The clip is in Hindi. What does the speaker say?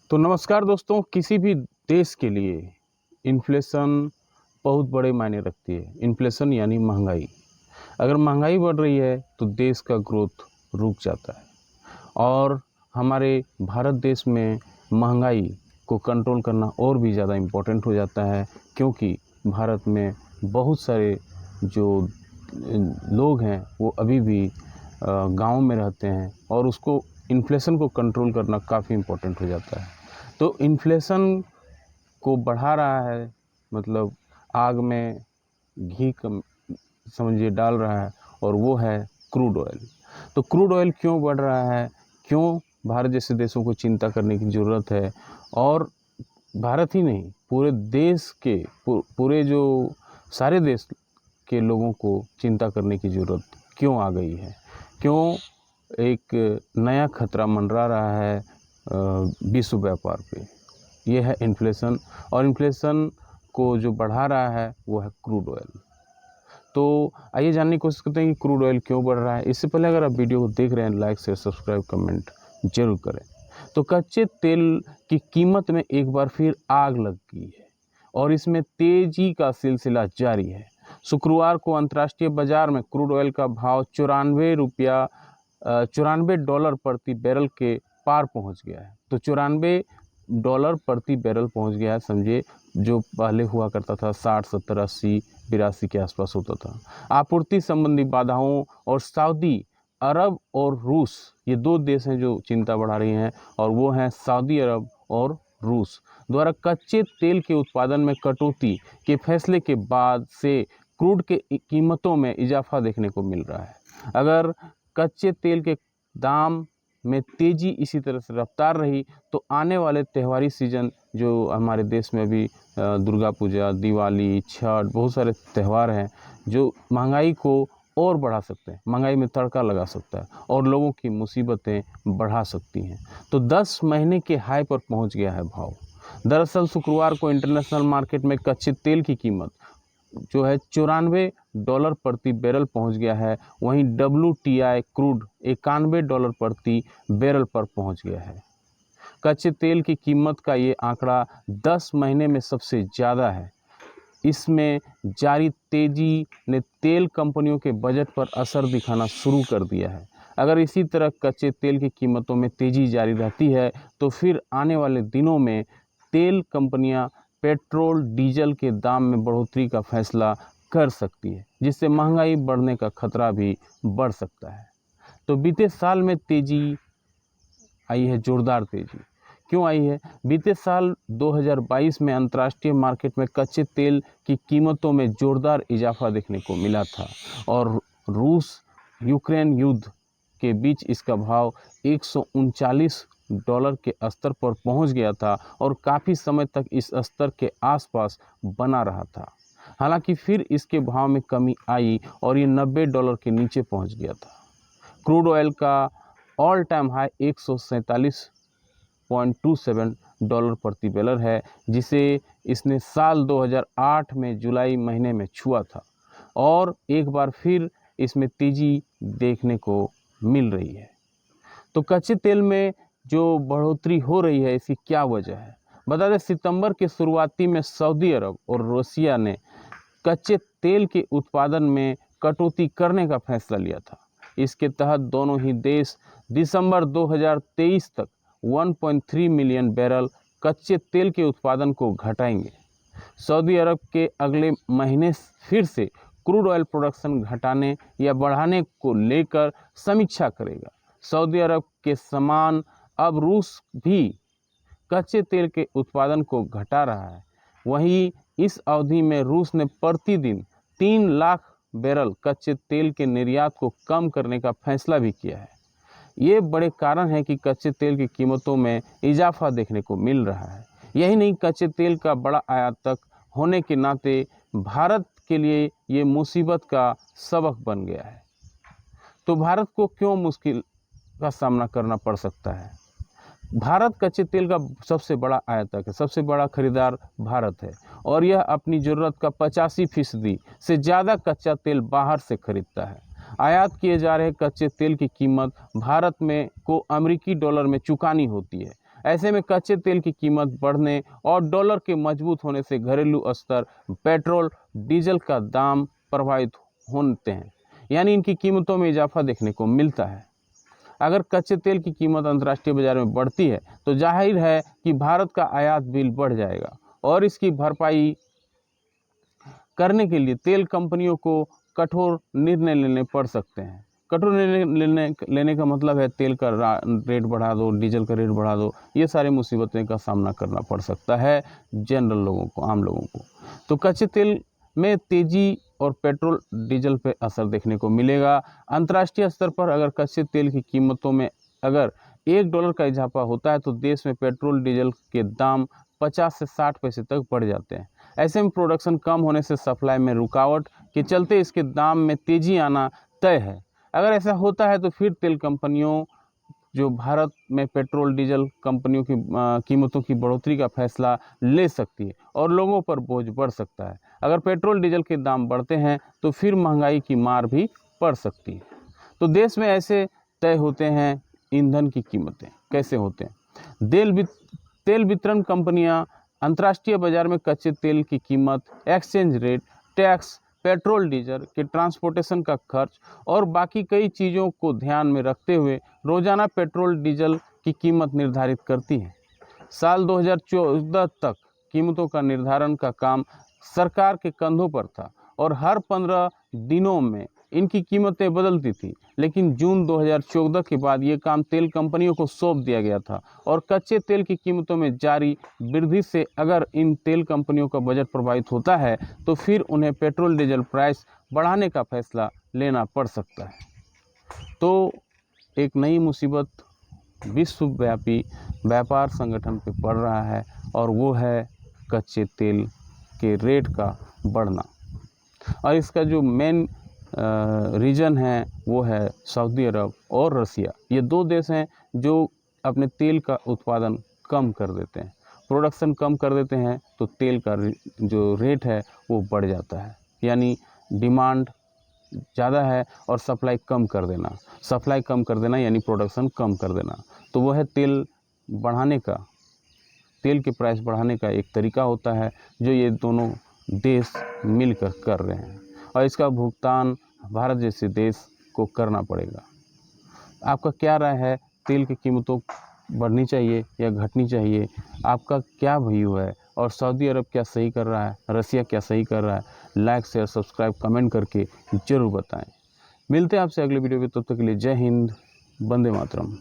तो नमस्कार दोस्तों, किसी भी देश के लिए इन्फ्लेशन बहुत बड़े मायने रखती है। इन्फ्लेशन यानी महंगाई। अगर महंगाई बढ़ रही है तो देश का ग्रोथ रुक जाता है और हमारे भारत देश में महंगाई को कंट्रोल करना और भी ज़्यादा इम्पोर्टेंट हो जाता है, क्योंकि भारत में बहुत सारे जो लोग हैं वो अभी भी गाँव में रहते हैं और उसको इन्फ्लेशन को कंट्रोल करना काफ़ी इम्पोर्टेंट हो जाता है। तो इन्फ्लेशन को बढ़ा रहा है, मतलब आग में घी कम समझिए डाल रहा है, और वो है क्रूड ऑयल। तो क्रूड ऑयल क्यों बढ़ रहा है, क्यों भारत जैसे देशों को चिंता करने की ज़रूरत है, और भारत ही नहीं पूरे देश के पूरे जो सारे देश के लोगों को चिंता करने की ज़रूरत क्यों आ गई है, क्यों एक नया खतरा मंडरा रहा है विश्व व्यापार पे। ये है इन्फ्लेशन, और इन्फ्लेशन को जो बढ़ा रहा है वो है क्रूड ऑयल। तो आइए जानने की कोशिश करते हैं कि क्रूड ऑयल क्यों बढ़ रहा है। इससे पहले अगर आप वीडियो को देख रहे हैं, लाइक शेयर सब्सक्राइब कमेंट जरूर करें। तो कच्चे तेल की कीमत में एक बार फिर आग लग गई है और इसमें तेजी का सिलसिला जारी है। शुक्रवार को अंतर्राष्ट्रीय बाजार में क्रूड ऑयल का भाव $94 प्रति बैरल के पार पहुंच गया है। तो $94 प्रति बैरल पहुंच गया है। समझिए, जो पहले हुआ करता था 60, 70, 80, 82 के आसपास होता था। आपूर्ति संबंधी बाधाओं और सऊदी अरब और रूस, ये दो देश हैं जो चिंता बढ़ा रही हैं, और वो हैं सऊदी अरब और रूस द्वारा कच्चे तेल के उत्पादन में कटौती के फैसले के बाद से क्रूड के कीमतों में इजाफा देखने को मिल रहा है। अगर कच्चे तेल के दाम में तेज़ी इसी तरह से रफ्तार रही तो आने वाले त्योहारी सीज़न जो हमारे देश में भी दुर्गा पूजा, दिवाली, छठ, बहुत सारे त्यौहार हैं जो महंगाई को और बढ़ा सकते हैं, महंगाई में तड़का लगा सकता है और लोगों की मुसीबतें बढ़ा सकती हैं। तो 10 महीने के हाई पर पहुंच गया है भाव। दरअसल शुक्रवार को इंटरनेशनल मार्केट में कच्चे तेल की कीमत जो है $94 प्रति बैरल पहुंच गया है। वहीं WTI क्रूड $91 प्रति बैरल पर पहुंच गया है। कच्चे तेल की कीमत का ये आंकड़ा 10 महीने में सबसे ज़्यादा है। इसमें जारी तेजी ने तेल कंपनियों के बजट पर असर दिखाना शुरू कर दिया है। अगर इसी तरह कच्चे तेल की कीमतों में तेज़ी जारी रहती है तो फिर आने वाले दिनों में तेल कंपनियां पेट्रोल डीजल के दाम में बढ़ोतरी का फैसला कर सकती है, जिससे महंगाई बढ़ने का खतरा भी बढ़ सकता है। तो बीते साल में तेज़ी आई है, जोरदार तेज़ी क्यों आई है? बीते साल 2022 में अंतर्राष्ट्रीय मार्केट में कच्चे तेल की कीमतों में जोरदार इजाफा देखने को मिला था और रूस यूक्रेन युद्ध के बीच इसका भाव $139 के स्तर पर पहुंच गया था और काफ़ी समय तक इस स्तर के आसपास बना रहा था। हालांकि फिर इसके भाव में कमी आई और ये $90 के नीचे पहुंच गया था। क्रूड ऑयल का ऑल टाइम हाई $147.27 प्रति बैरल है, जिसे इसने साल 2008 में जुलाई महीने में छुआ था, और एक बार फिर इसमें तेज़ी देखने को मिल रही है। तो कच्चे तेल में जो बढ़ोतरी हो रही है, इसकी क्या वजह है? बता दें, सितंबर के शुरुआती में सऊदी अरब और रूसिया ने कच्चे तेल के उत्पादन में कटौती करने का फैसला लिया था। इसके तहत दोनों ही देश दिसंबर 2023 तक 1.3 मिलियन बैरल कच्चे तेल के उत्पादन को घटाएंगे। सऊदी अरब के अगले महीने फिर से क्रूड ऑयल प्रोडक्शन घटाने या बढ़ाने को लेकर समीक्षा करेगा। सऊदी अरब के समान अब रूस भी कच्चे तेल के उत्पादन को घटा रहा है। वहीं इस अवधि में रूस ने प्रतिदिन 3 लाख बैरल कच्चे तेल के निर्यात को कम करने का फैसला भी किया है। ये बड़े कारण है कि कच्चे तेल की कीमतों में इजाफा देखने को मिल रहा है। यही नहीं, कच्चे तेल का बड़ा आयातक होने के नाते भारत के लिए ये मुसीबत का सबक बन गया है। तो भारत को क्यों मुश्किल का सामना करना पड़ सकता है? भारत कच्चे तेल का सबसे बड़ा आयातक है, सबसे बड़ा खरीदार भारत है, और यह अपनी ज़रूरत का 85% से ज़्यादा कच्चा तेल बाहर से खरीदता है। आयात किए जा रहे कच्चे तेल की कीमत भारत में को अमेरिकी डॉलर में चुकानी होती है। ऐसे में कच्चे तेल की कीमत बढ़ने और डॉलर के मजबूत होने से घरेलू स्तर पेट्रोल डीजल का दाम प्रभावित होते हैं, यानी इनकी कीमतों में इजाफा देखने को मिलता है। अगर कच्चे तेल की कीमत अंतर्राष्ट्रीय बाजार में बढ़ती है तो जाहिर है कि भारत का आयात बिल बढ़ जाएगा और इसकी भरपाई करने के लिए तेल कंपनियों को कठोर निर्णय लेने पड़ सकते हैं। कठोर निर्णय लेने का मतलब है तेल का रेट बढ़ा दो, डीजल का रेट बढ़ा दो, ये सारी मुसीबतें का सामना करना पड़ सकता है जनरल लोगों को, आम लोगों को। तो कच्चे तेल में तेजी और पेट्रोल डीजल पे असर देखने को मिलेगा। अंतर्राष्ट्रीय स्तर पर अगर कच्चे तेल की कीमतों में अगर $1 का इजाफा होता है तो देश में पेट्रोल डीजल के दाम 50 से 60 पैसे तक बढ़ जाते हैं। ऐसे में प्रोडक्शन कम होने से सप्लाई में रुकावट के चलते इसके दाम में तेजी आना तय है। अगर ऐसा होता है तो फिर तेल कंपनियों जो भारत में पेट्रोल डीजल कंपनियों की कीमतों की बढ़ोतरी का फैसला ले सकती है और लोगों पर बोझ बढ़ सकता है। अगर पेट्रोल डीजल के दाम बढ़ते हैं तो फिर महंगाई की मार भी पड़ सकती है। तो देश में ऐसे तय होते हैं ईंधन की कीमतें। कैसे होते हैं? तेल वितरण कंपनियां अंतर्राष्ट्रीय बाजार में कच्चे तेल की कीमत, exchange rate, tax, petrol diesel के ट्रांसपोर्टेशन का खर्च और बाकी कई चीज़ों को ध्यान में रखते हुए रोजाना पेट्रोल डीजल की कीमत निर्धारित करती है। साल 2014 तक कीमतों का निर्धारण का काम सरकार के कंधों पर था और हर 15 दिनों में इनकी कीमतें बदलती थी, लेकिन जून 2014 के बाद ये काम तेल कंपनियों को सौंप दिया गया था और कच्चे तेल की कीमतों में जारी वृद्धि से अगर इन तेल कंपनियों का बजट प्रभावित होता है तो फिर उन्हें पेट्रोल डीजल प्राइस बढ़ाने का फैसला लेना पड़ सकता है। तो एक नई मुसीबत विश्वव्यापी व्यापार संगठन पे पड़ रहा है और वो है कच्चे तेल के रेट का बढ़ना। और इसका जो मेन रीजन है वो है सऊदी अरब और रसिया। ये दो देश हैं जो अपने तेल का उत्पादन कम कर देते हैं, प्रोडक्शन कम कर देते हैं, तो तेल का जो रेट है वो बढ़ जाता है। यानी डिमांड ज़्यादा है और सप्लाई कम कर देना यानी प्रोडक्शन कम कर देना। तो वो है तेल बढ़ाने का, तेल के प्राइस बढ़ाने का एक तरीका होता है जो ये दोनों देश मिलकर कर रहे हैं और इसका भुगतान भारत जैसे देश को करना पड़ेगा। आपका क्या राय है? तेल की कीमतों बढ़नी चाहिए या घटनी चाहिए? आपका क्या व्यू है? और सऊदी अरब क्या सही कर रहा है, रसिया क्या सही कर रहा है? लाइक शेयर सब्सक्राइब कमेंट करके ज़रूर बताएं। मिलते हैं आपसे अगले वीडियो में, तब तक के लिए जय हिंद, वंदे मातरम।